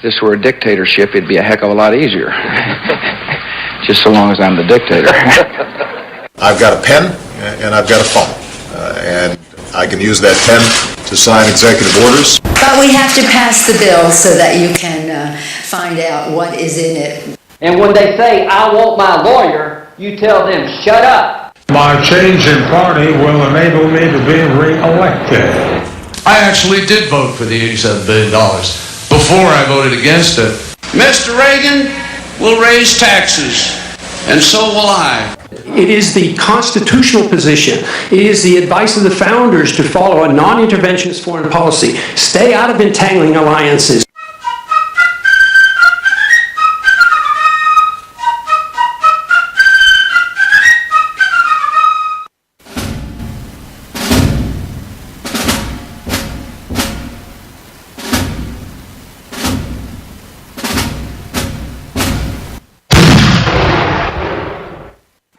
this were a dictatorship, it'd be a heck of a lot easier. Just so long as I'm the dictator. I've got a pen and I've got a phone. And I can use that pen to sign executive orders. But we have to pass the bill so that you can find out what is in it. And when they say, I want my lawyer, you tell them, shut up. My change in party will enable me to be re-elected. I actually did vote for the $87 billion before I voted against it. Mr. Reagan will raise taxes, and so will I. It is the constitutional position. It is the advice of the founders to follow a non-interventionist foreign policy. Stay out of entangling alliances.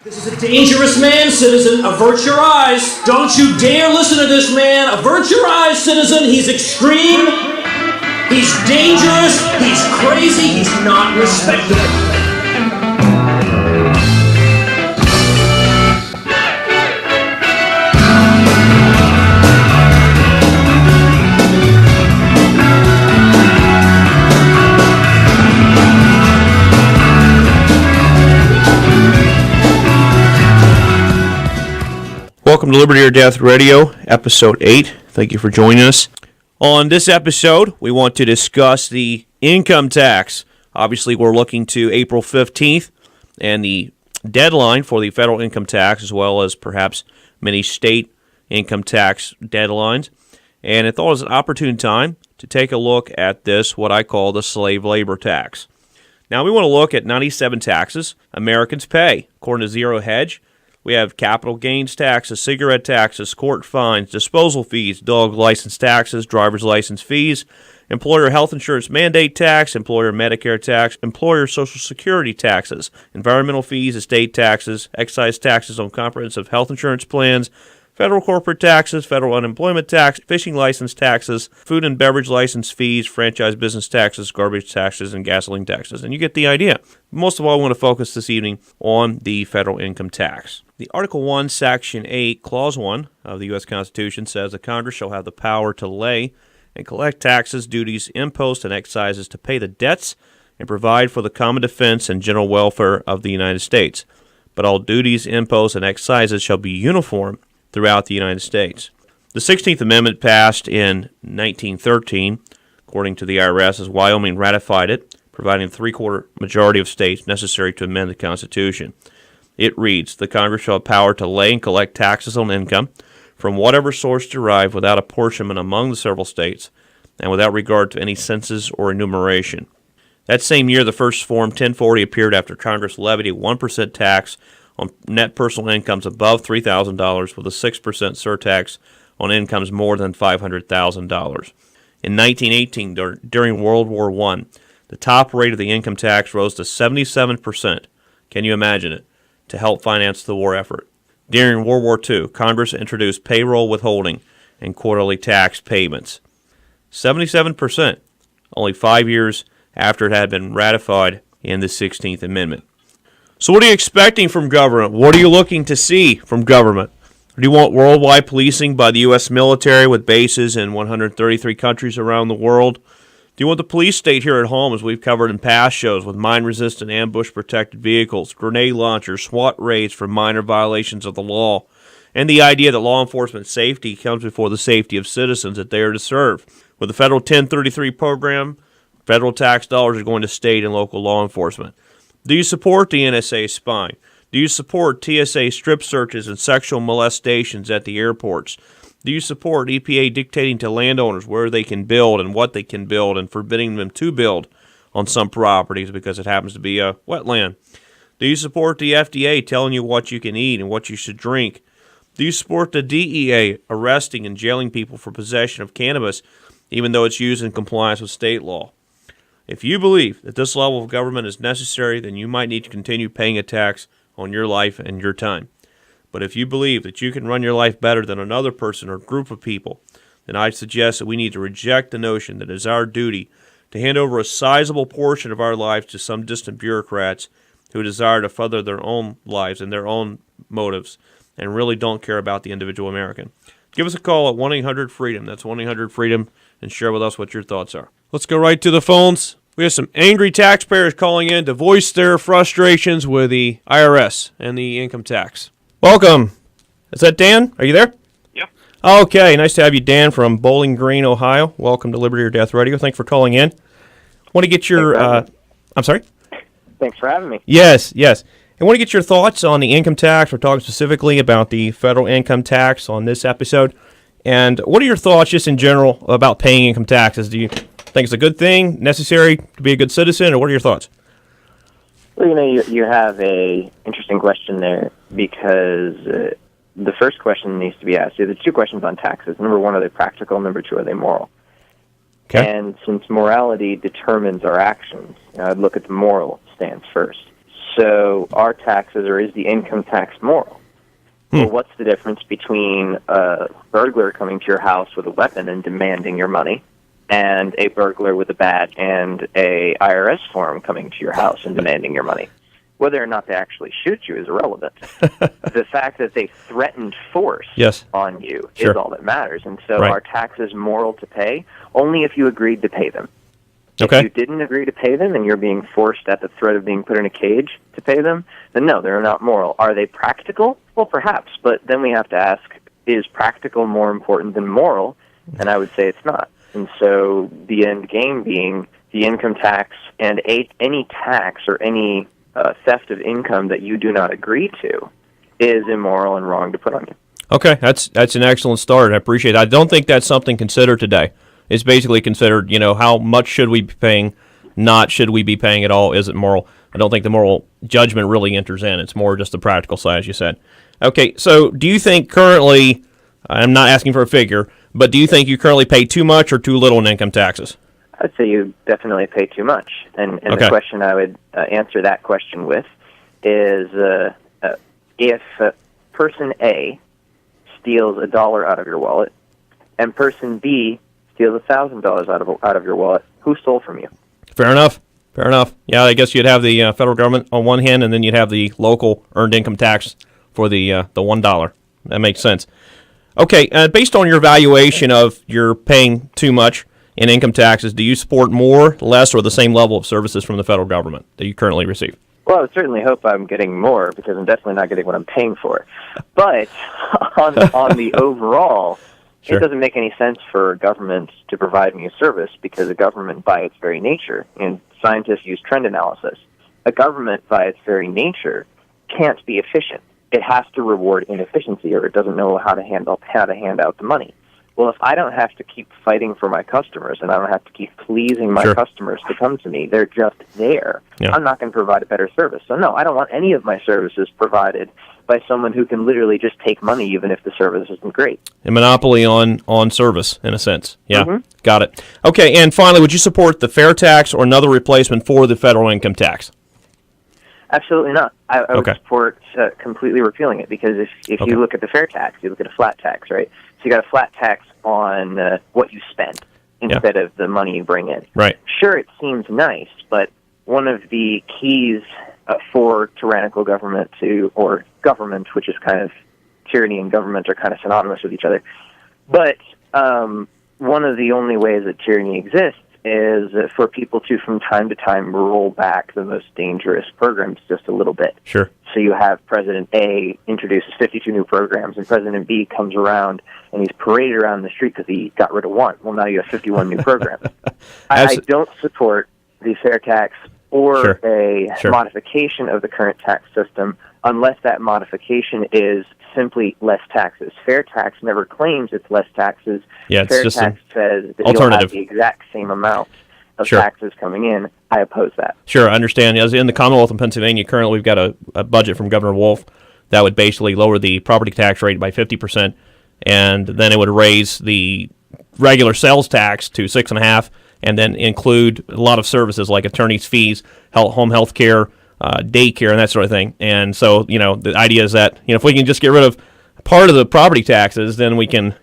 This is a dangerous man, citizen. Avert your eyes. Don't you dare listen to this man. Avert your eyes, citizen. He's extreme. He's dangerous. He's crazy. He's not respectable. Welcome to Liberty or Death Radio, Episode 8. Thank you for joining us. On this episode, we want to discuss the income tax. Obviously, we're looking to April 15th and the deadline for the federal income tax, as well as perhaps many state income tax deadlines. And I thought it was an opportune time to take a look at this, what I call the slave labor tax. Now, we want to look at 97 taxes Americans pay, according to Zero Hedge. We have capital gains taxes, cigarette taxes, court fines, disposal fees, dog license taxes, driver's license fees, employer health insurance mandate tax, employer Medicare tax, employer Social Security taxes, environmental fees, estate taxes, excise taxes on comprehensive health insurance plans, federal corporate taxes, federal unemployment tax, fishing license taxes, food and beverage license fees, franchise business taxes, garbage taxes, and gasoline taxes. And you get the idea. Most of all, I want to focus this evening on the federal income tax. The Article 1, Section 8, Clause 1 of the U.S. Constitution says that Congress shall have the power to lay and collect taxes, duties, imposts, and excises to pay the debts and provide for the common defense and general welfare of the United States. But all duties, imposts, and excises shall be uniform throughout the United States. The 16th Amendment passed in 1913, according to the IRS, as Wyoming ratified it, providing a three-quarter majority of states necessary to amend the Constitution. It reads, the Congress shall have power to lay and collect taxes on income from whatever source derived without apportionment among the several states and without regard to any census or enumeration. That same year, the first Form 1040 appeared after Congress levied a 1% tax on net personal incomes above $3,000 with a 6% surtax on incomes more than $500,000. In 1918, during World War I, the top rate of the income tax rose to 77%. Can you imagine it? To help finance the war effort. During World War II, Congress introduced payroll withholding and quarterly tax payments. 77%, only 5 years after it had been ratified in the 16th Amendment. So what are you expecting from government? What are you looking to see from government? Do you want worldwide policing by the U.S. military with bases in 133 countries around the world? Do you want the police state here at home, as we've covered in past shows, with mine-resistant ambush-protected vehicles, grenade launchers, SWAT raids for minor violations of the law, and the idea that law enforcement safety comes before the safety of citizens that they are to serve? With the federal 1033 program, federal tax dollars are going to state and local law enforcement. Do you support the NSA spying? Do you support TSA strip searches and sexual molestations at the airports? Do you support EPA dictating to landowners where they can build and what they can build and forbidding them to build on some properties because it happens to be a wetland? Do you support the FDA telling you what you can eat and what you should drink? Do you support the DEA arresting and jailing people for possession of cannabis even though it's used in compliance with state law? If you believe that this level of government is necessary, then you might need to continue paying a tax on your life and your time. But if you believe that you can run your life better than another person or group of people, then I suggest that we need to reject the notion that it is our duty to hand over a sizable portion of our lives to some distant bureaucrats who desire to further their own lives and their own motives and really don't care about the individual American. Give us a call at 1-800-FREEDOM. That's 1-800-FREEDOM, and share with us what your thoughts are. Let's go right to the phones. We have some angry taxpayers calling in to voice their frustrations with the IRS and the income tax. Welcome. Is that Dan? Are you there? Yep. Okay, nice to have you, Dan, from Bowling Green, Ohio. Welcome to Liberty or Death Radio. Thanks for calling in. Want to get your... I'm sorry? Thanks for having me. Yes. I want to get your thoughts on the income tax. We're talking specifically about the federal income tax on this episode. And what are your thoughts just in general about paying income taxes? Do you think it's a good thing, necessary to be a good citizen, or what are your thoughts? Well, you have a interesting question there because the first question needs to be asked. There's two questions on taxes. Number one, are they practical? Number two, are they moral? Okay. And since morality determines our actions, I'd look at the moral stance first. So are taxes, or is the income tax moral? Well, what's the difference between a burglar coming to your house with a weapon and demanding your money and a burglar with a badge and a IRS form coming to your house and demanding your money? Whether or not they actually shoot you is irrelevant. The fact that they threatened force on you is all that matters. And so are taxes moral to pay? Only if you agreed to pay them. Okay. If you didn't agree to pay them and you're being forced at the threat of being put in a cage to pay them, then no, they're not moral. Are they practical? Well, perhaps, but then we have to ask, is practical more important than moral? And I would say it's not. And so the end game being the income tax and any tax or any theft of income that you do not agree to is immoral and wrong to put on you. Okay, that's an excellent start. I appreciate it. I don't think that's something considered today. It's basically considered, how much should we be paying, not should we be paying at all, is it moral? I don't think the moral judgment really enters in. It's more just the practical side, as you said. Okay, so do you think currently, I'm not asking for a figure, but do you think you currently pay too much or too little in income taxes? I'd say you definitely pay too much. And the question I would answer that question with is if person A steals $1 out of your wallet and person B steals $1,000 out of your wallet, who stole from you? Fair enough. Yeah, I guess you'd have the federal government on one hand, and then you'd have the local earned income tax for the $1. That makes sense. Okay, based on your evaluation of your paying too much in income taxes, do you support more, less, or the same level of services from the federal government that you currently receive? Well, I would certainly hope I'm getting more because I'm definitely not getting what I'm paying for. But on the overall, it doesn't make any sense for a government to provide me a service because a government, by its very nature, and scientists use trend analysis, a government, by its very nature, can't be efficient. It has to reward inefficiency, or it doesn't know how to hand out the money. Well, if I don't have to keep fighting for my customers and I don't have to keep pleasing my customers to come to me, they're just there. Yeah. I'm not going to provide a better service. So no, I don't want any of my services provided by someone who can literally just take money even if the service isn't great. A monopoly on service, in a sense. Yeah, Got it. Okay, and finally, would you support the fair tax or another replacement for the federal income tax? Absolutely not. I would support completely repealing it because if you look at the fair tax, you look at a flat tax, right? So you got a flat tax on what you spend instead of the money you bring in. Right. Sure, it seems nice, but one of the keys for tyrannical government or government, which is kind of tyranny and government are kind of synonymous with each other. But one of the only ways that tyranny exists is for people to, from time to time, roll back the most dangerous programs just a little bit. Sure. So you have President A introduces 52 new programs, and President B comes around, and he's paraded around the street because he got rid of one. Well, now you have 51 new programs. I don't support the fair tax or a modification of the current tax system unless that modification is simply less taxes. Fair tax never claims it's less taxes. Yeah, it's fair just tax says that alternative. you'll have the exact same amount of taxes coming in. I oppose that. Sure, I understand. As in the Commonwealth of Pennsylvania, currently we've got a budget from Governor Wolf that would basically lower the property tax rate by 50%, and then it would raise the regular sales tax to 6.5%, and then include a lot of services like attorney's fees, home health care, daycare, and that sort of thing. And so, the idea is that, if we can just get rid of part of the property taxes, then we can,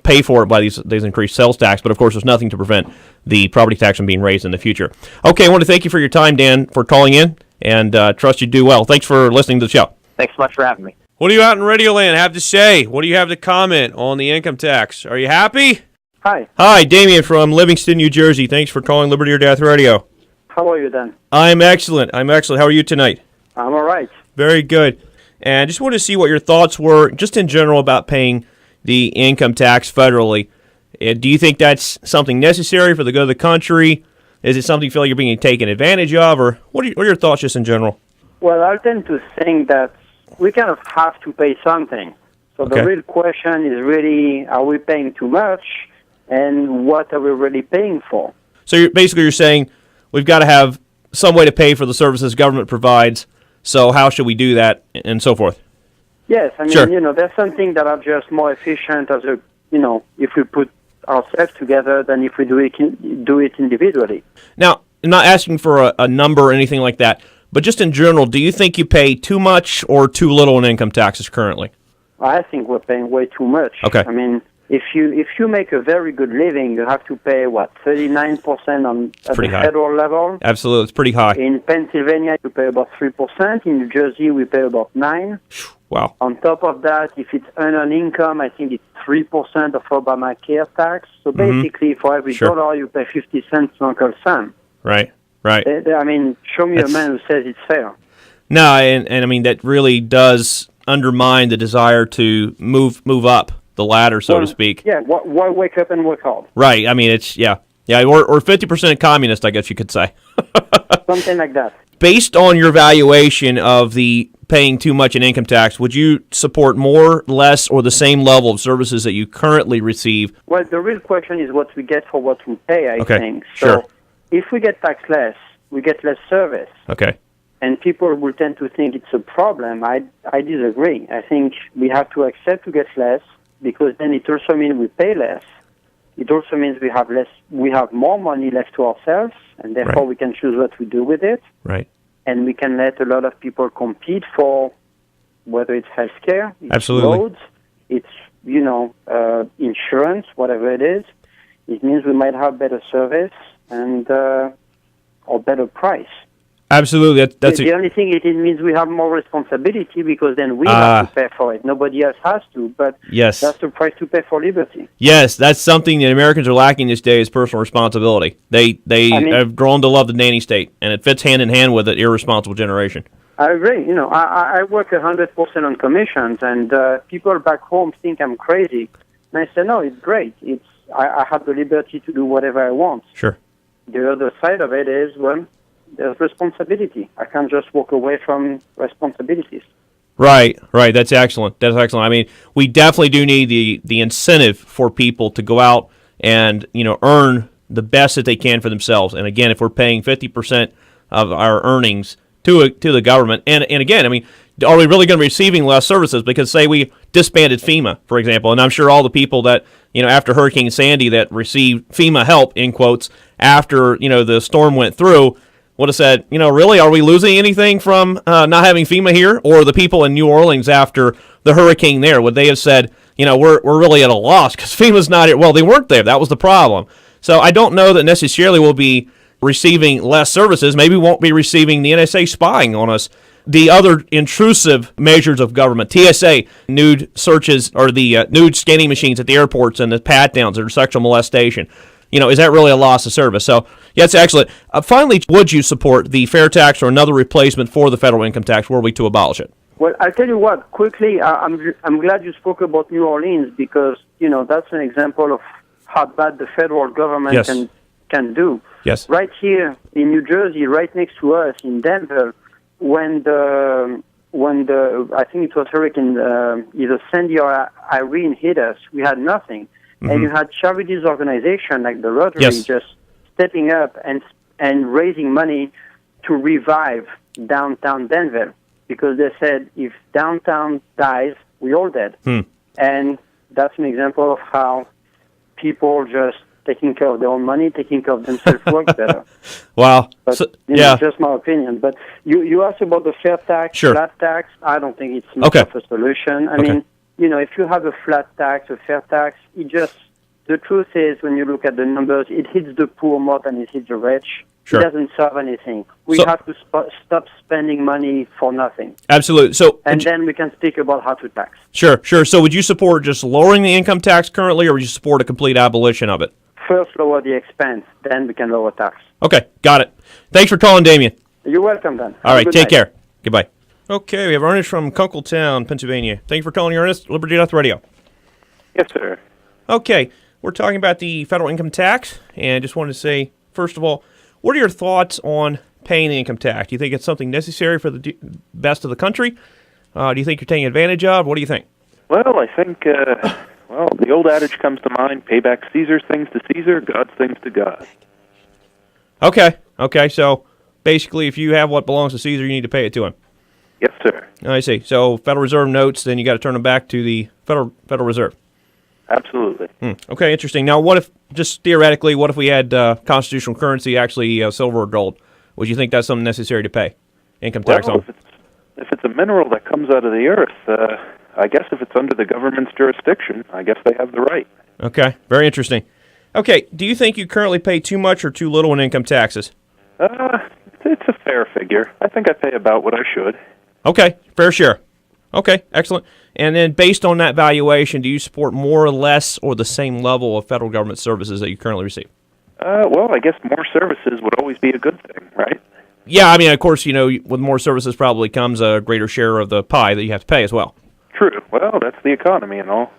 pay for it by these increased sales tax. But of course, there's nothing to prevent the property tax from being raised in the future. Okay, I want to thank you for your time, Dan, for calling in, and trust you do well. Thanks for listening to the show. Thanks so much for having me. What do you out in Radio Land have to say? What do you have to comment on the income tax? Are you happy? Hi. Hi, Damien from Livingston, New Jersey. Thanks for calling Liberty or Death Radio. How are you, Dan? I'm excellent. How are you tonight? I'm all right. Very good. And just wanted to see what your thoughts were, just in general, about paying the income tax federally. Do you think that's something necessary for the good of the country? Is it something you feel like you're being taken advantage of? Or what are your thoughts just in general? Well, I tend to think that we kind of have to pay something. So the real question is really, are we paying too much? And what are we really paying for? So you're saying we've got to have some way to pay for the services government provides. So how should we do that, and so forth? Yes, I mean, sure. There's something that are just more efficient as if we put ourselves together than if we do it individually. Now, I'm not asking for a number or anything like that, but just in general, do you think you pay too much or too little in income taxes currently? I think we're paying way too much. Okay. I mean, if you make a very good living, you have to pay 39% at the federal level. Absolutely, it's pretty high. In Pennsylvania, you pay about 3%. In New Jersey, we pay about 9%. Wow. On top of that, if it's earned income, I think it's 3% of Obamacare tax. So basically, for every dollar, you pay 50 cents to Uncle Sam. Right. I mean, show me a man who says it's fair. No, and I mean, that really does undermine the desire to move up the ladder, so to speak. Yeah, why wake up and work hard? Right. I mean, it's, or 50% communist, I guess you could say. Something like that. Based on your valuation of the paying too much in income tax, would you support more, less, or the same level of services that you currently receive? Well, the real question is what we get for what we pay, I think. Sure. So if we get taxed less, we get less service. Okay. And people will tend to think it's a problem. I disagree. I think we have to accept to get less, because then it also means we pay less. It also means we have more money left to ourselves, and therefore we can choose what we do with it. Right. And we can let a lot of people compete for whether it's healthcare, it's Absolutely. roads, it's insurance, whatever it is. It means we might have better service and or better price. Absolutely. The only thing it means we have more responsibility, because then we have to pay for it. Nobody else has to, but yes, that's the price to pay for liberty. Yes, that's something that Americans are lacking this day, is personal responsibility. They have grown to love the nanny state, and it fits hand in hand with an irresponsible generation. I agree. I work 100% on commissions, and people back home think I'm crazy. And I say, no, it's great. I have the liberty to do whatever I want. Sure. The other side of it is, there's responsibility. I can't just walk away from responsibilities. Right. That's excellent. I mean, we definitely do need the incentive for people to go out and, earn the best that they can for themselves. And again, if we're paying 50% of our earnings to the government, and again, I mean, are we really going to be receiving less services? Because say we disbanded FEMA, for example, and I'm sure all the people that, after Hurricane Sandy that received FEMA help, in quotes, after, the storm went through, would have said, really, are we losing anything from not having FEMA here? Or the people in New Orleans after the hurricane there, would they have said, we're really at a loss because FEMA's not here? Well, they weren't there. That was the problem. So I don't know that necessarily we'll be receiving less services. Maybe we won't be receiving the NSA spying on us. The other intrusive measures of government, TSA, nude searches, or the nude scanning machines at the airports and the pat-downs or sexual molestation. Is that really a loss of service? So, yeah, it's excellent. Finally, would you support the fair tax or another replacement for the federal income tax were we to abolish it? Well, I'll tell you what, quickly, I'm glad you spoke about New Orleans, because, that's an example of how bad the federal government can do. Yes. Right here in New Jersey, right next to us in Denver, when the I think it was Hurricane either Sandy or Irene hit us, we had nothing. And you had charities organizations like the Rotary just stepping up and raising money to revive downtown Denver, because they said if downtown dies, we all dead. And that's an example of how people just taking care of their own money, taking care of themselves work better. Wow. But, just my opinion. But you asked about the fair tax, flat tax. I don't think it's much of a solution. I mean, if you have a flat tax, a fair tax, the truth is, when you look at the numbers, it hits the poor more than it hits the rich. Sure. It doesn't solve anything. We have to stop spending money for nothing. Absolutely. Then we can speak about how to tax. Sure. So would you support just lowering the income tax currently, or would you support a complete abolition of it? First, lower the expense, then we can lower tax. Okay, got it. Thanks for calling, Damien. You're welcome, Dan. All right, take care. Goodbye. Okay, we have Ernest from Kunkletown, Pennsylvania. Thank you for calling, Ernest. Liberty Death Radio. Yes, sir. Okay, we're talking about the federal income tax, and just wanted to say, first of all, what are your thoughts on paying the income tax? Do you think it's something necessary for the best of the country? Do you think you're taking advantage of? What do you think? Well, I think, the old adage comes to mind, pay back Caesar's things to Caesar, God's things to God. Okay, so basically if you have what belongs to Caesar, you need to pay it to him. Yes, sir. I see. So Federal Reserve notes, then you got to turn them back to the Federal Reserve. Absolutely. Okay, interesting. Now, what if, just theoretically, what if we had constitutional currency, actually silver or gold? Would you think that's something necessary to pay income tax on? If it's a mineral that comes out of the earth, I guess if it's under the government's jurisdiction, I guess they have the right. Okay, very interesting. Okay, do you think you currently pay too much or too little in income taxes? It's a fair figure. I think I pay about what I should. Okay, fair share. Okay, excellent. And then based on that valuation, do you support more or less or the same level of federal government services that you currently receive? Well, I guess more services would always be a good thing, right? Yeah, I mean, of course, with more services probably comes a greater share of the pie that you have to pay as well. True. Well, that's the economy and all.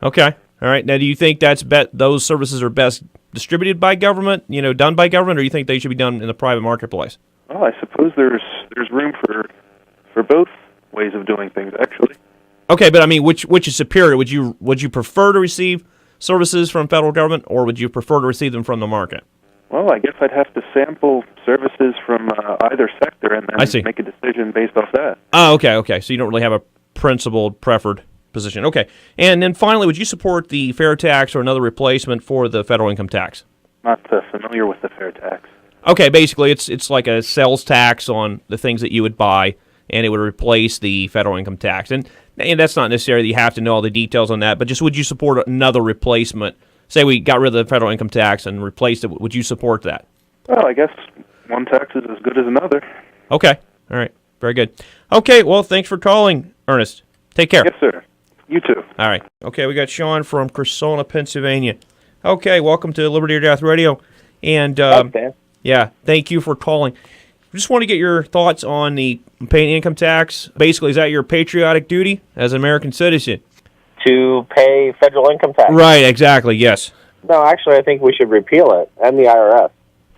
Okay. All right. Now, do you think those services are best distributed by government, done by government, or do you think they should be done in the private marketplace? Well, I suppose there's room for both ways of doing things, actually. Okay, but I mean, which is superior? Would you prefer to receive services from federal government, or would you prefer to receive them from the market? Well, I guess I'd have to sample services from either sector and then make a decision based off that. Oh, okay. So you don't really have a principled, preferred position. Okay. And then finally, would you support the fair tax or another replacement for the federal income tax? Not familiar with the fair tax. Okay, basically it's like a sales tax on the things that you would buy, and it would replace the federal income tax. And that's not necessarily that you have to know all the details on that, but just would you support another replacement? Say we got rid of the federal income tax and replaced it, would you support that? Well, I guess one tax is as good as another. Okay. All right. Very good. Okay, well, thanks for calling, Ernest. Take care. Yes, sir. You too. All right. Okay, we got Sean from Cressona, Pennsylvania. Okay, welcome to Liberty or Death Radio. And Thanks, Dan. Yeah, thank you for calling. Just want to get your thoughts on the paying income tax. Basically, is that your patriotic duty as an American citizen? To pay federal income tax. Right, exactly, yes. No, actually, I think we should repeal it, and the IRS.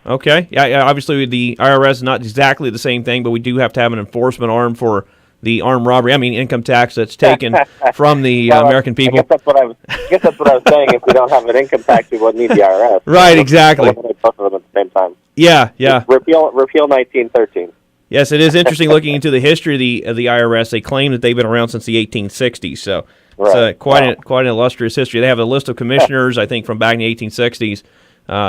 Okay. Yeah, obviously, the IRS is not exactly the same thing, but we do have to have an enforcement arm for the armed robbery. I mean, income tax that's taken from the American people. I guess that's what I was saying. If we don't have an income tax, we wouldn't need the IRS. Right, exactly. Both of them at the same time. Yeah. Repeal 1913. Yes, it is interesting looking into the history of the IRS. They claim that they've been around since the 1860s, so it's quite an illustrious history. They have a list of commissioners, I think, from back in the 1860s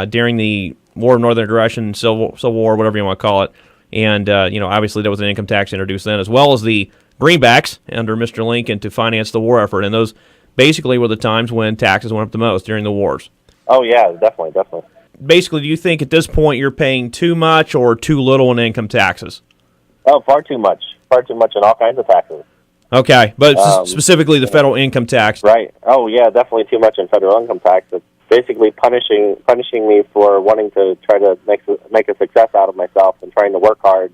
during the War of Northern Aggression, Civil War, whatever you want to call it. And, obviously there was an income tax introduced then, as well as the greenbacks under Mr. Lincoln to finance the war effort. And those basically were the times when taxes went up the most during the wars. Oh, yeah, definitely. Basically, do you think at this point you're paying too much or too little in income taxes? Oh, far too much in all kinds of taxes. Okay, but specifically the federal income tax. Right. Oh, yeah, definitely too much in federal income tax. It's basically punishing me for wanting to try to make a success out of myself and trying to work hard.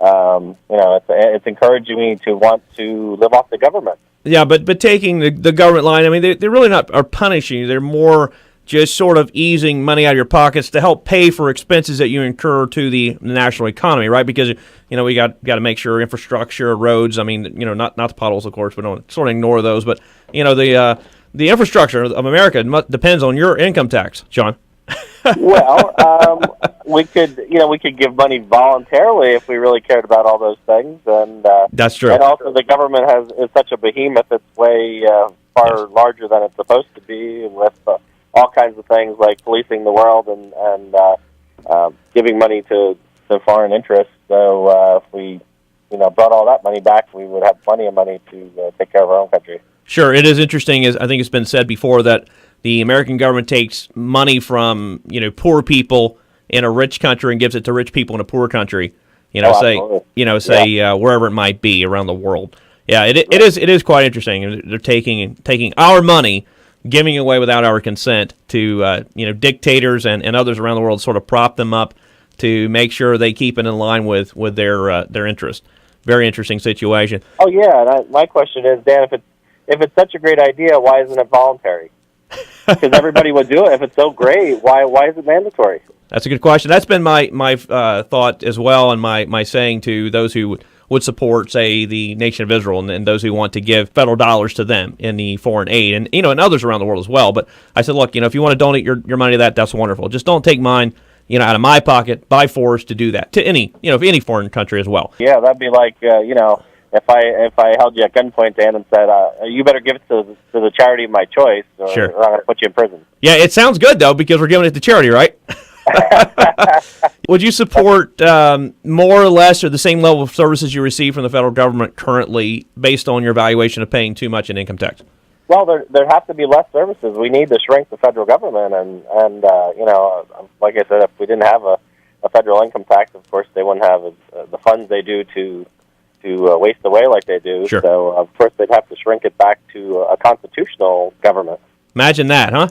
It's encouraging me to want to live off the government. Yeah, but taking the government line, I mean, they're really not are punishing you. They're more just sort of easing money out of your pockets to help pay for expenses that you incur to the national economy, right? Because we got to make sure infrastructure, roads. I mean, not the potholes, of course. We don't sort of ignore those, but the infrastructure of America depends on your income tax, John. Well, we could give money voluntarily if we really cared about all those things, and that's true. And also, the government is such a behemoth; it's way far larger than it's supposed to be, with all kinds of things like policing the world and giving money to foreign interests. So if we brought all that money back, we would have plenty of money to take care of our own country. Sure, it is interesting, as I think it's been said before, that the American government takes money from poor people in a rich country and gives it to rich people in a poor country. Wherever it might be around the world. Yeah, it is quite interesting. They're taking our money, giving it away without our consent to dictators and others around the world, sort of prop them up to make sure they keep it in line with their interest. Very interesting situation. Oh yeah, and my question is, Dan, if it's such a great idea, why isn't it voluntary? Because everybody would do it. If it's so great, why is it mandatory? That's a good question. That's been my thought as well, and my saying to those who would support, say, the nation of Israel, and those who want to give federal dollars to them in the foreign aid, and and others around the world as well. But I said, look, if you want to donate your money to that, that's wonderful. Just don't take mine, out of my pocket by force to do that to any foreign country as well. Yeah, that'd be like if I held you at gunpoint, Dan, and said, you better give it to the charity of my choice, or I'm going to put you in prison. Yeah, it sounds good, though, because we're giving it to charity, right? Would you support more or less or the same level of services you receive from the federal government currently based on your evaluation of paying too much in income tax? Well, there have to be less services. We need to shrink the federal government, and like I said, if we didn't have a federal income tax, of course, they wouldn't have the funds they do to waste away like they do. Sure. So, of course, they'd have to shrink it back to a constitutional government. Imagine that, huh?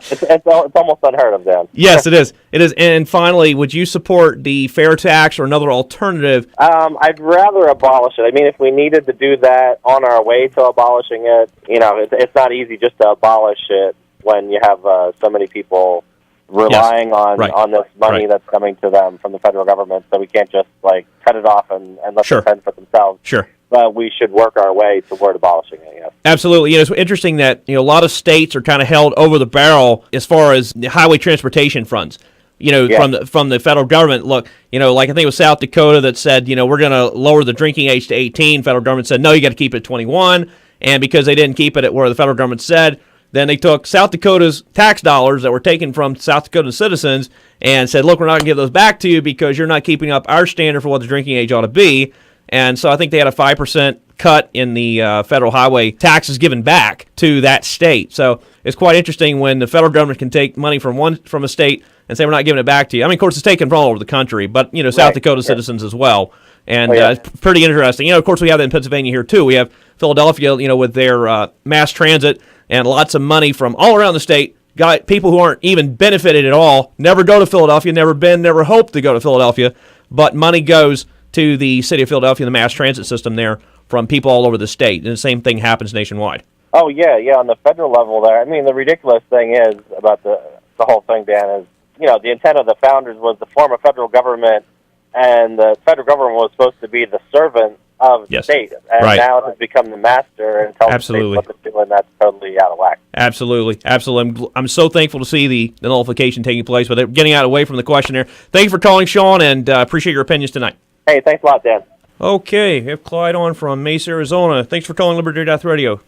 It's almost unheard of, Dan. Yes, it is. It is. And finally, would you support the fair tax or another alternative? I'd rather abolish it. I mean, if we needed to do that on our way to abolishing it, it's not easy just to abolish it when you have so many people relying on this money that's coming to them from the federal government. So we can't just cut it off and let them fend for themselves. Sure. But we should work our way toward abolishing it, yes. Absolutely. It's interesting that a lot of states are kind of held over the barrel as far as the highway transportation funds. From the federal government. Look, like I think it was South Dakota that said, we're going to lower the drinking age to 18. Federal government said, no, you got to keep it at 21. And because they didn't keep it at where the federal government said, then they took South Dakota's tax dollars that were taken from South Dakota citizens and said, look, we're not going to give those back to you because you're not keeping up our standard for what the drinking age ought to be. And so I think they had a 5% cut in the federal highway taxes given back to that state. So it's quite interesting when the federal government can take money from a state and say we're not giving it back to you. I mean, of course, it's taken from all over the country, but South Dakota citizens as well. And it's pretty interesting. Of course, we have that in Pennsylvania here too. We have Philadelphia, with their mass transit and lots of money from all around the state. Got people who aren't even benefited at all, never go to Philadelphia, never hope to go to Philadelphia, but money goes to the city of Philadelphia, the mass transit system there, from people all over the state. And the same thing happens nationwide. Oh, yeah, on the federal level there. I mean, the ridiculous thing is about the whole thing, Dan, is, the intent of the founders was to form a federal government, and the federal government was supposed to be the servant of the state. And now it has become the master and tells the state what to do, and that's totally out of whack. Absolutely. I'm so thankful to see the nullification taking place, but getting away from the question there. Thank you for calling, Sean, and appreciate your opinions tonight. Hey, thanks a lot, Dan. Okay, we have Clyde on from Mesa, Arizona. Thanks for calling Liberty Death Radio.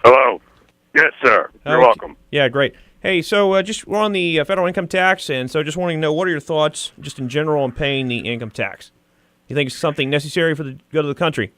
Hello. Yes, sir. You're welcome. Yeah, great. Hey, so we're on the federal income tax, and so just wanting to know, what are your thoughts, just in general, on paying the income tax? You think it's something necessary for the good of the country?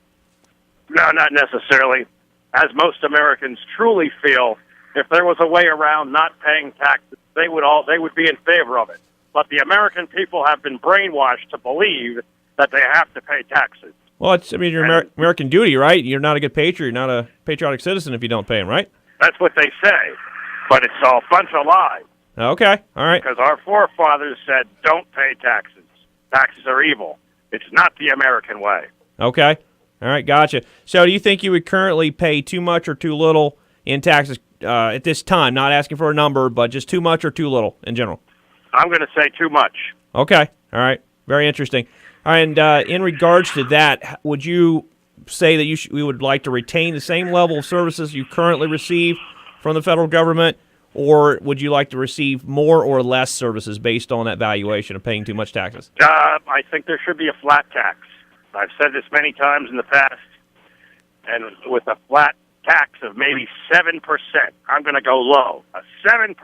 No, not necessarily. As most Americans truly feel, if there was a way around not paying taxes, they would be in favor of it. But the American people have been brainwashed to believe that they have to pay taxes. Well, it's your American duty, right? You're not a good patriot. You're not a patriotic citizen if you don't pay them, right? That's what they say, but it's a bunch of lies. Okay, all right. Because our forefathers said, don't pay taxes. Taxes are evil. It's not the American way. Okay, all right, gotcha. So do you think you would currently pay too much or too little in taxes at this time? Not asking for a number, but just too much or too little in general? I'm going to say too much. Okay, all right. Very interesting. And in regards to that, would you say that we would like to retain the same level of services you currently receive from the federal government, or would you like to receive more or less services based on that valuation of paying too much taxes? I think there should be a flat tax. I've said this many times in the past, and with a flat tax of maybe 7%, I'm going to go low. A 7%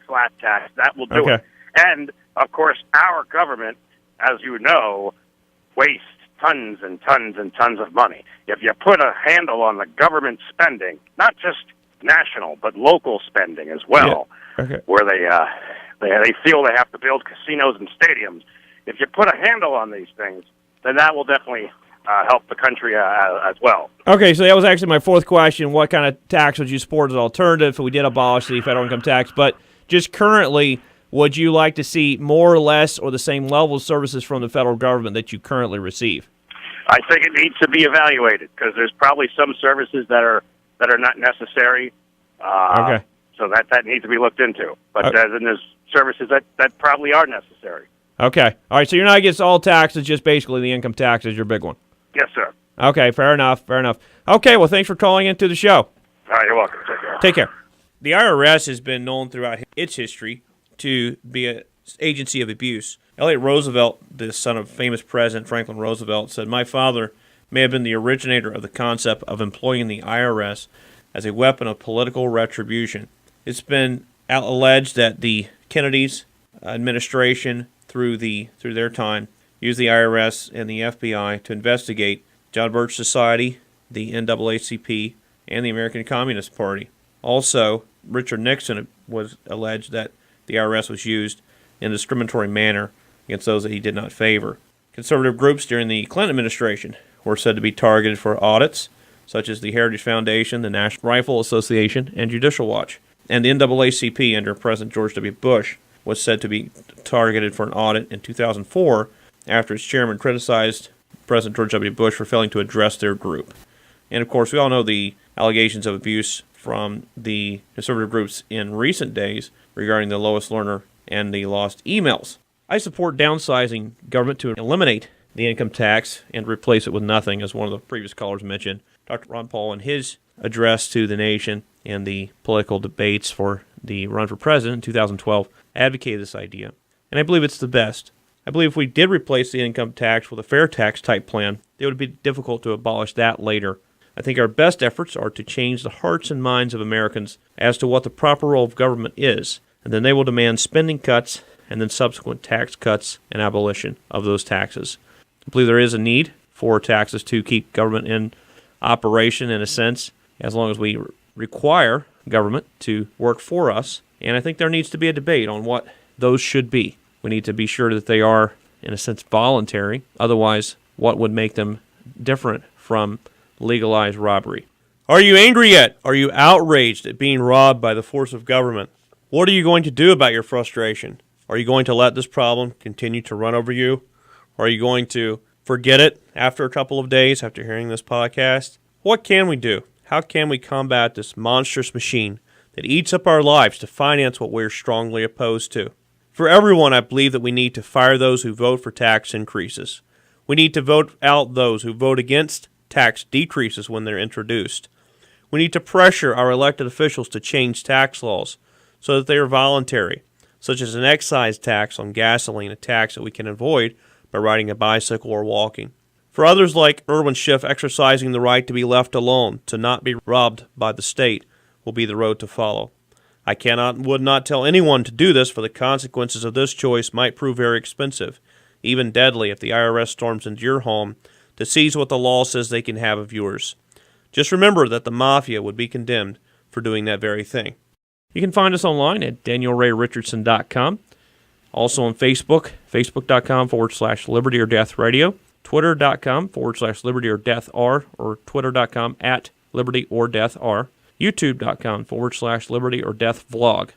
flat tax, that will do it. And, of course, our government, as you know, wastes tons and tons and tons of money. If you put a handle on the government spending, not just national but local spending as well, where they feel they have to build casinos and stadiums. If you put a handle on these things, then that will definitely help the country as well. Okay, so that was actually my fourth question. What kind of tax would you support as an alternative if we did abolish the federal income tax? But just currently, would you like to see more or less or the same level of services from the federal government that you currently receive? I think it needs to be evaluated because there's probably some services that are not necessary. So that needs to be looked into. But then there's services that probably are necessary. Okay. All right, so you're not against all taxes, just basically the income tax is your big one. Yes, sir. Okay, fair enough. Okay, well, thanks for calling into the show. All right, you're welcome. Take care. Take care. The IRS has been known throughout its history to be an agency of abuse. Elliot Roosevelt, the son of famous President Franklin Roosevelt, said, "My father may have been the originator of the concept of employing the IRS as a weapon of political retribution." It's been alleged that the Kennedy's administration, through their time, used the IRS and the FBI to investigate John Birch Society, the NAACP, and the American Communist Party. Also, Richard Nixon was alleged that the IRS was used in a discriminatory manner against those that he did not favor. Conservative groups during the Clinton administration were said to be targeted for audits, such as the Heritage Foundation, the National Rifle Association, and Judicial Watch. And the NAACP under President George W. Bush was said to be targeted for an audit in 2004 after its chairman criticized President George W. Bush for failing to address their group. And of course, we all know the allegations of abuse from the conservative groups in recent days regarding the Lois Lerner and the lost emails. I support downsizing government to eliminate the income tax and replace it with nothing, as one of the previous callers mentioned. Dr. Ron Paul, in his address to the nation and the political debates for the run for president in 2012, advocated this idea. And I believe it's the best. I believe if we did replace the income tax with a fair tax type plan, it would be difficult to abolish that later. I think our best efforts are to change the hearts and minds of Americans as to what the proper role of government is, and then they will demand spending cuts and then subsequent tax cuts and abolition of those taxes. I believe there is a need for taxes to keep government in operation in a sense, as long as we require government to work for us, and I think there needs to be a debate on what those should be. We need to be sure that they are, in a sense, voluntary. Otherwise, what would make them different from legalized robbery? Are you angry yet? Are you outraged at being robbed by the force of government? What are you going to do about your frustration? Are you going to let this problem continue to run over you? Or are you going to forget it after a couple of days after hearing this podcast? What can we do? How can we combat this monstrous machine that eats up our lives to finance what we're strongly opposed to? For everyone, I believe that we need to fire those who vote for tax increases. We need to vote out those who vote against tax decreases when they're introduced. We need to pressure our elected officials to change tax laws so that they are voluntary, such as an excise tax on gasoline, a tax that we can avoid by riding a bicycle or walking. For others like Irwin Schiff, exercising the right to be left alone, to not be robbed by the state, will be the road to follow. I cannot and would not tell anyone to do this, for the consequences of this choice might prove very expensive, even deadly, if the IRS storms into your home to seize what the law says they can have of yours. Just remember that the mafia would be condemned for doing that very thing. You can find us online at danielrayrichdson.com. Also on Facebook, facebook.com/Liberty or Death Radio, twitter.com/Liberty or Death R, or twitter.com/Liberty or Death R, youtube.com/Liberty or Death Vlog.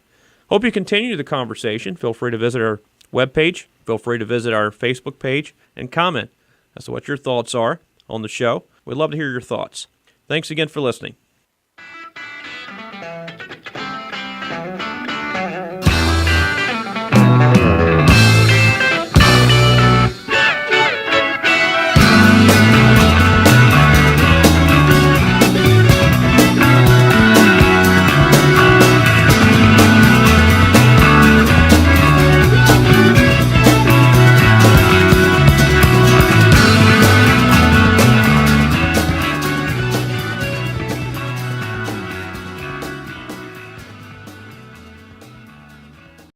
Hope you continue the conversation. Feel free to visit our webpage. Feel free to visit our Facebook page and comment as to what your thoughts are on the show. We'd love to hear your thoughts. Thanks again for listening.